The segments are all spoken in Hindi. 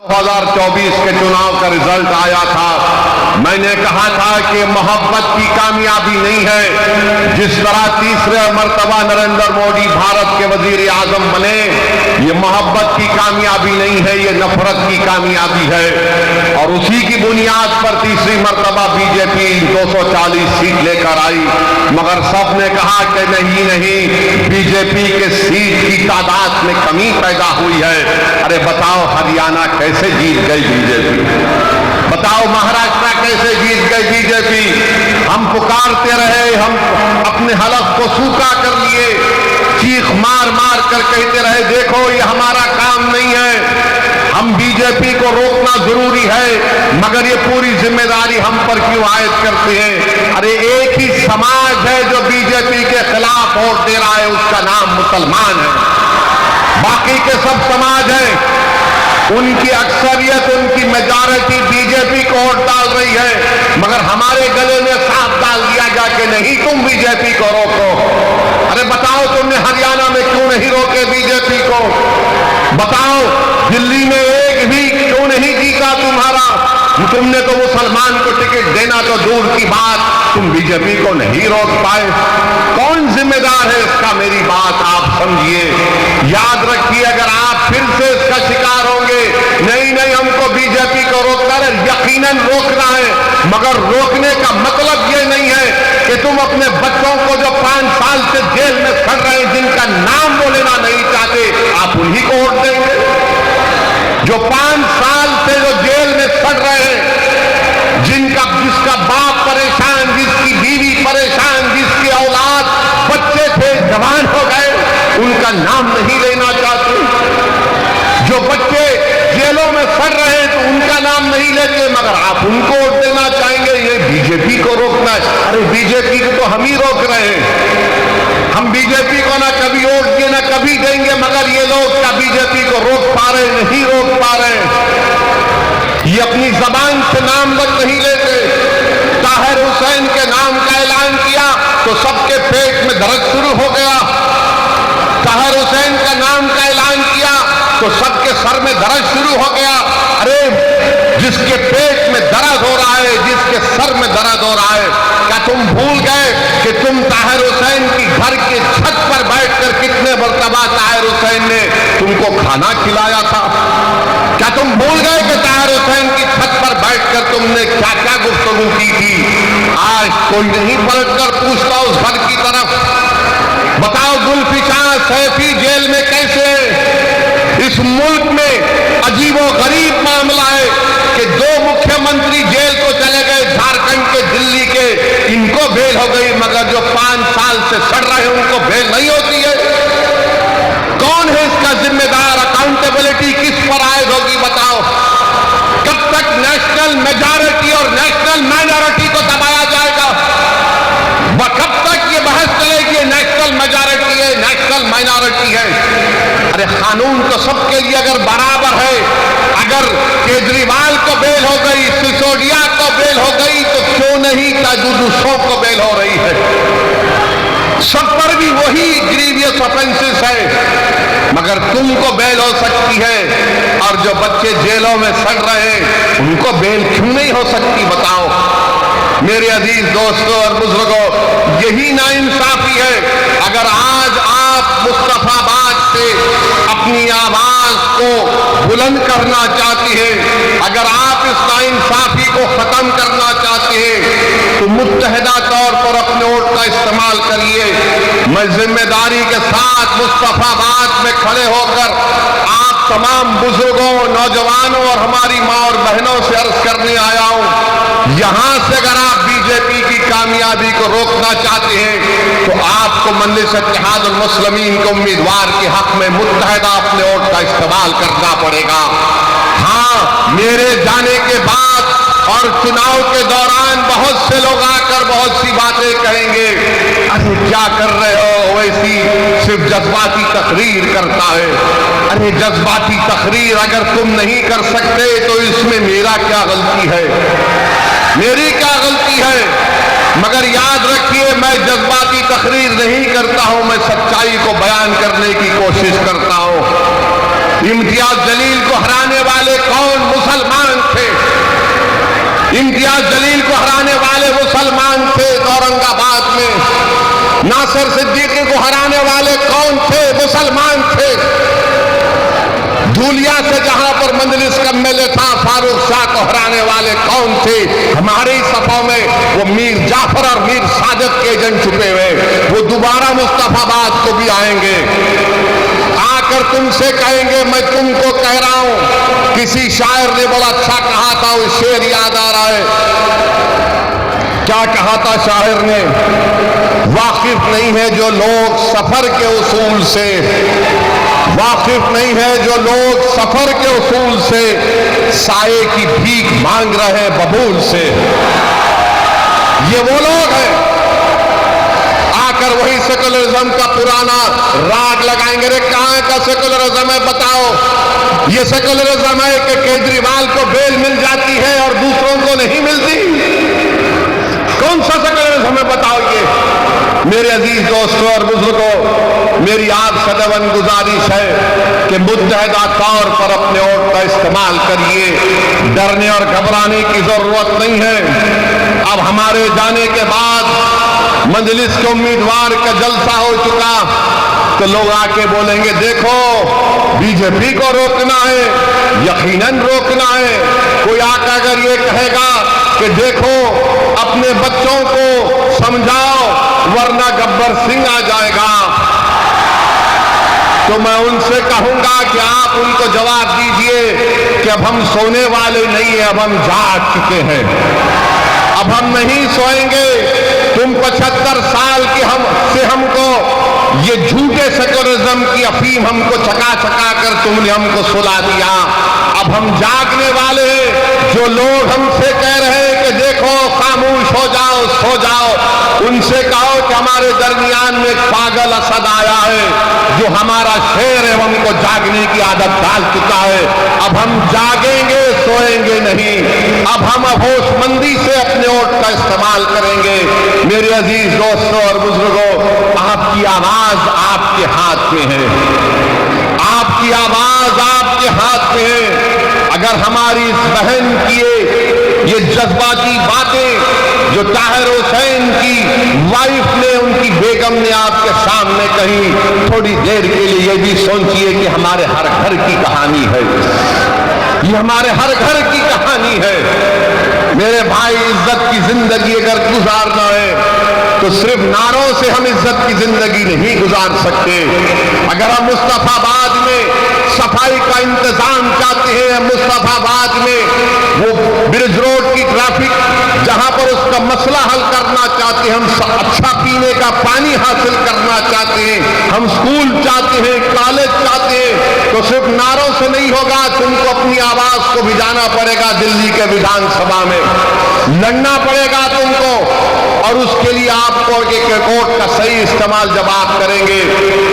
2024 के चुनाव का रिजल्ट आया था। मैंने कहा था कि मोहब्बत की कामयाबी नहीं है। जिस तरह तीसरे मर्तबा नरेंद्र मोदी भारत के वजीर आजम बने, ये मोहब्बत की कामयाबी नहीं है, ये नफरत की कामयाबी है। और उसी की बुनियाद पर तीसरी मर्तबा बीजेपी 240 सीट लेकर आई। मगर सबने कहा कि नहीं, बीजेपी के सीट की तादाद में कमी पैदा हुई है। अरे बताओ हरियाणा कैसे जीत गई बीजेपी? बताओ महाराष्ट्र कैसे जीत गई बीजेपी? हम पुकारते रहे, हम अपने हलफ को सूखा कर लिए, चीख मार मार कर कहते रहे देखो ये हमारा काम नहीं है, हम बीजेपी को रोकना जरूरी है, मगर ये पूरी जिम्मेदारी हम पर क्यों आयद करते हैं? अरे एक ही समाज है जो बीजेपी के खिलाफ वोट दे रहा है, उसका नाम मुसलमान है। बाकी के सब समाज हैं, उनकी अक्सरियत, उनकी मेजॉरिटी बीजेपी को वोट डाल रही है, मगर हमारे गले में सांप डाल दिया गया कि नहीं तुम बीजेपी को रोको। अरे बताओ तुमने हरियाणा में क्यों नहीं रोके बीजेपी को? बताओ दिल्ली में एक भी क्यों नहीं जीता तुम्हारा? तुमने तो मुसलमान को टिकट देना तो दूर की बात, तुम बीजेपी को नहीं रोक पाए। कौन जिम्मेदार है इसका? मेरी बात आप समझिए, याद रखिए। अगर आप फिर से इसका शिकार होंगे, नहीं हमको बीजेपी को रोकना है, यकीनन रोकना है, मगर रोकने का मतलब यह नहीं है कि तुम अपने बच्चों को जो 5 साल से जेल में सड़ रहे हैं, जिनका नाम वो लेना नहीं चाहते, आप उन्हीं को वोट देंगे। जो 5 साल से जो जेल में सड़ रहे हैं, जिसका बाप परेशान, जिसकी बीवी परेशान, जिसकी औलाद बच्चे थे जवान हो गए, उनका नाम नहीं लेना चाहते। जो बच्चे जेलों में सड़ रहे हैं तो उनका नाम नहीं लेते, मगर आप उनको वोट देना चाहेंगे। ये बीजेपी को रोकना है। अरे बीजेपी को तो हम ही रोक रहे हैं। हम बीजेपी को ना कभी वोट दिए ना कभी देंगे, मगर ये लोग क्या बीजेपी को रोक पा रहे? नहीं रोक पा रहे। ये अपनी जबान से नाम तक नहीं लेते। ताहिर हुसैन के नाम का ऐलान किया तो सबके पेट में दर्द शुरू हो गया। ताहिर हुसैन का नाम का ऐलान किया तो सबके सर में दर्द शुरू हो गया। अरे जिसके पेट में दर्द हो रहा है, जिसके सर में दर्द हो रहा है, क्या तुम भूल गए कि तुम ताहिर हुसैन की घर के छत पर बैठकर कितने मर्तबा ताहिर हुसैन ने तुमको खाना खिलाया था? क्या तुम भूल गए कि ताहिर हुसैन की छत पर बैठकर तुमने क्या क्या गुफ्तगू की थी? आज कोई नहीं पलटकर पूछता उस घर की तरफ। बताओ जुल्फिकार सैफी जेल में कैसे? इस मुल्क में अजीबो गरीब मामला है कि 2 मुख्यमंत्री जेल को चले गए, झारखंड के, दिल्ली के, इनको बेल हो गई, मगर जो 5 साल से सड़ रहे हैं उनको बेल नहीं होती है। कौन है इसका जिम्मेदार? अकाउंटेबिलिटी किस पर आयद होगी? बताओ। कब तक नेशनल मेजॉरिटी और नेशनल माइनॉरिटी को दबाया जाएगा? कब तक ये बहस चलेगी नेशनल मेजॉरिटी है, नेशनल माइनॉरिटी है? अरे कानून तो सबके लिए अगर बराबर है, अगर केजरीवाल को बेल हो गई, सिसोदिया को बेल हो गई, तो क्यों नहीं ताजुद्दीन को बेल हो रही है? सब पर भी वही ग्रीवियस ऑफेंसेस है, मगर तुमको बेल हो सकती है और जो बच्चे जेलों में सड़ रहे हैं उनको बेल क्यों नहीं हो सकती? बताओ मेरे अजीज दोस्तों और बुजुर्गों, यही नाइंसाफी है। अगर आज आप मुस्तफाबाद से अपनी आवाज को बुलंद करना चाहते हैं, अगर आप इस नाइंसाफी को खत्म करना चाहते हैं, तो मुत्तहिदा तौर पर अपने वोट का इस्तेमाल करिए। मैं जिम्मेदारी के साथ मुस्तफाबाद में खड़े होकर आप तमाम बुजुर्गों, नौजवानों और हमारी माँ और बहनों से अर्ज करने आया हूं, यहां से अगर आप बीजेपी की कामयाबी को रोकना चाहते हैं तो आपको मजलिस इत्तेहादुल मुस्लिमीन के उम्मीदवार के हक में मुत्तहिदा अपने वोट का इस्तेमाल करना पड़ेगा। हाँ, मेरे जाने के बाद और चुनाव के दौरान बहुत से लोग आकर बहुत सी बातें कहेंगे, अरे क्या कर रहे हो, वैसी सिर्फ जज्बाती तकरीर करता है। अरे जज्बाती तकरीर अगर तुम नहीं कर सकते तो इसमें मेरा क्या गलती है? मेरी क्या गलती है? मगर याद रखिए, मैं जज्बाती तकरीर नहीं करता हूं, मैं सच्चाई को बयान करने की कोशिश करता हूं। इम्तियाज जलील को हराने वाले कौन इम्तियाज जलील को हराने वाले मुसलमान थे औरंगाबाद में। नासिर सिद्दीकी को हराने वाले कौन थे? मुसलमान थे। धूलिया से जहां पर मंजलिस का एमएलए था, फारूक शाह को हराने वाले कौन थे? हमारे ही सफों में वो मीर जाफर और मीर सादक के एजेंट छुपे हुए, वो दोबारा मुस्तफाबाद को भी आएंगे, आकर तुमसे कहेंगे मैं तुमको कह रहा हूं। किसी शायर ने बड़ा अच्छा कहा था, वो शेर याद आ रहा है। क्या कहा था शायर ने? वाकिफ नहीं है जो लोग सफर के उसूल से, वाकिफ नहीं है जो लोग सफर के उसूल से, साये की भीख मांग रहे बबूल से। ये वो लोग हैं आकर वही सेकुलरिज्म का पुराना राग लगाएंगे। रे कहां का सेकुलरिज्म है बताओ? ये सेकुलरिज्म है कि केजरीवाल को बेल मिल जाती है और दूसरों को नहीं मिलती। कौन सा सेकुलरिज्म है बताओ? ये मेरे अजीज दोस्तों और बुजुर्गों, मेरी आपसे दवन गुजारिश है कि मुत्तहदा तौर पर अपने वोट का इस्तेमाल करिए। डरने और घबराने की जरूरत नहीं है। अब हमारे जाने के बाद मजलिस के उम्मीदवार का जलसा हो चुका, तो लोग आके बोलेंगे देखो बीजेपी को रोकना है, यकीनन रोकना है। कोई आकर अगर ये कहेगा कि देखो अपने बच्चों को समझाओ वरना गब्बर सिंह आ जाएगा, तो मैं उनसे कहूंगा कि आप उनको जवाब दीजिए कि अब हम सोने वाले नहीं है, अब हम जाग चुके हैं, अब हम नहीं सोएंगे। तुम 75 साल के हमको ये झूठे सेकुलरिज्म की अफीम हमको चका चका कर तुमने हमको सुला दिया। अब हम जागने वाले हैं। जो लोग हमसे कह रहे हैं कि देखो खामोश हो जाओ, सो जाओ, उनसे कहो कि हमारे दरमियान में एक पागल असद आया है जो हमारा शेर है, हमको जागने की आदत डाल चुका है। अब हम जागेंगे, सोएंगे नहीं। अब हम होशमंदी से अपने वोट का इस्तेमाल करेंगे। मेरे अजीज दोस्तों और बुजुर्गों, आपकी आवाज आपके हाथ में है, आपकी आवाज आपके हाथ में है। अगर हमारी इस बहन की ये जज्बाती बातें जो ताहिर हुसैन की वाइफ ने, उनकी बेगम ने आपके सामने कही, थोड़ी देर के लिए ये भी सोचिए कि हमारे हर घर की कहानी है, ये हमारे हर घर की कहानी है। मेरे भाई, इज्जत की जिंदगी अगर गुजारना है तो सिर्फ नारों से हम इज्जत की जिंदगी नहीं गुजार सकते। अगर हम मुस्तफाबाद में सफाई का इंतजाम चाहते हैं, मुस्तफाबाद में वो ब्रिज रोड की ट्रैफिक जहां पर उसका मसला हल करना चाहते हैं, हम अच्छा पीने का पानी हासिल करना चाहते हैं, हम स्कूल चाहते हैं, कॉलेज चाहते हैं, तो सिर्फ नारों से नहीं होगा। तुमको अपनी आवाज को भिजाना पड़ेगा, दिल्ली के विधानसभा में लड़ना पड़ेगा तुमको, और उसके लिए आपको एक वोट का सही इस्तेमाल जब आप करेंगे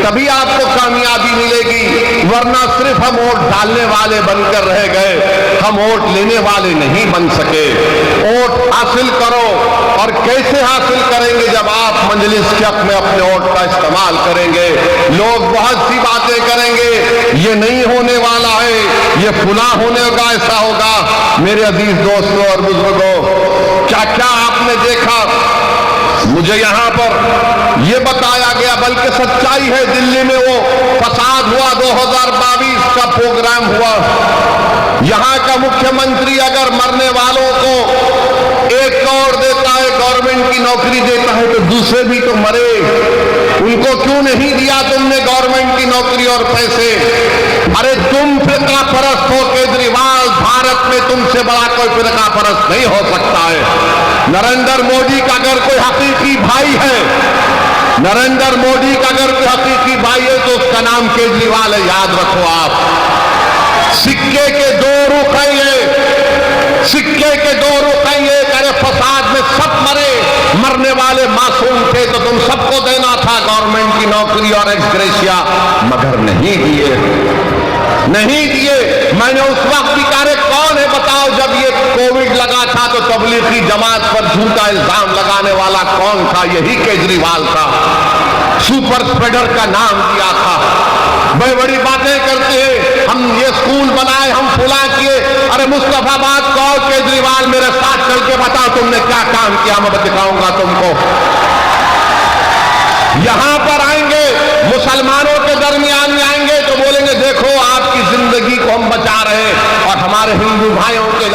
तभी आपको कामयाबी मिलेगी। वरना सिर्फ हम वोट डालने वाले बनकर रह गए, हम वोट लेने वाले नहीं बन सके। वोट हासिल करो, और कैसे हासिल करेंगे? जब आप मजलिस के हक में अपने वोट का इस्तेमाल करेंगे। लोग बहुत सी बातें करेंगे, ये नहीं होने वाला है, ये फुला होने का ऐसा होगा। मेरे अजीज दोस्तों और बुजुर्गों, क्या क्या आपने देखा? मुझे यहां पर यह बताया गया, बल्कि सच्चाई है, दिल्ली में वो फसाद हुआ, 2022 का प्रोग्राम हुआ। यहां का मुख्यमंत्री अगर मरने वालों को 1 करोड़ देता है, गवर्नमेंट की नौकरी देता है, तो दूसरे भी तो मरे। उनको क्यों नहीं दिया तुमने गवर्नमेंट की नौकरी और पैसे? अरे तुम फिरका परस्त हो केजरीवाल, भारत में तुमसे बड़ा कोई फिरका परस्त नहीं हो सकता है। नरेंद्र मोदी का अगर कोई हकीकी भाई है, नरेंद्र मोदी का अगर कोई हकीकी भाई है तो उसका नाम केजरीवाल है, याद रखो आप। सिक्के के 2 रुख हैं ये, सिक्के के 2 रुख हैं ये। अरे फसाद में सब मरे, मरने वाले मासूम थे, तो तुम सबको देना था गवर्नमेंट की नौकरी और एक्स ग्रेशिया, मगर नहीं दिए, नहीं दिए। मैंने उस वक्त भी कहा, कौन है बताओ, जब ये कोविड लगा था तो तबलीगी जमात पर झूठा इल्जाम लगाने वाला कौन था? यही केजरीवाल था, सुपर स्प्रेडर का नाम दिया था। बड़ी बड़ी बातें करते हैं, हम ये स्कूल बनाए, हम फुला किए। अरे मुस्तफाबाद को केजरीवाल मेरे साथ चल के बताओ तुमने क्या काम किया, मैं दिखाऊंगा तुमको। यहां पर आएंगे, मुसलमानों के दरमियान में आएंगे तो बोलेंगे देखो आपकी जिंदगी को हम बचा रहे हैं और हमारे हिंदू भाइयों के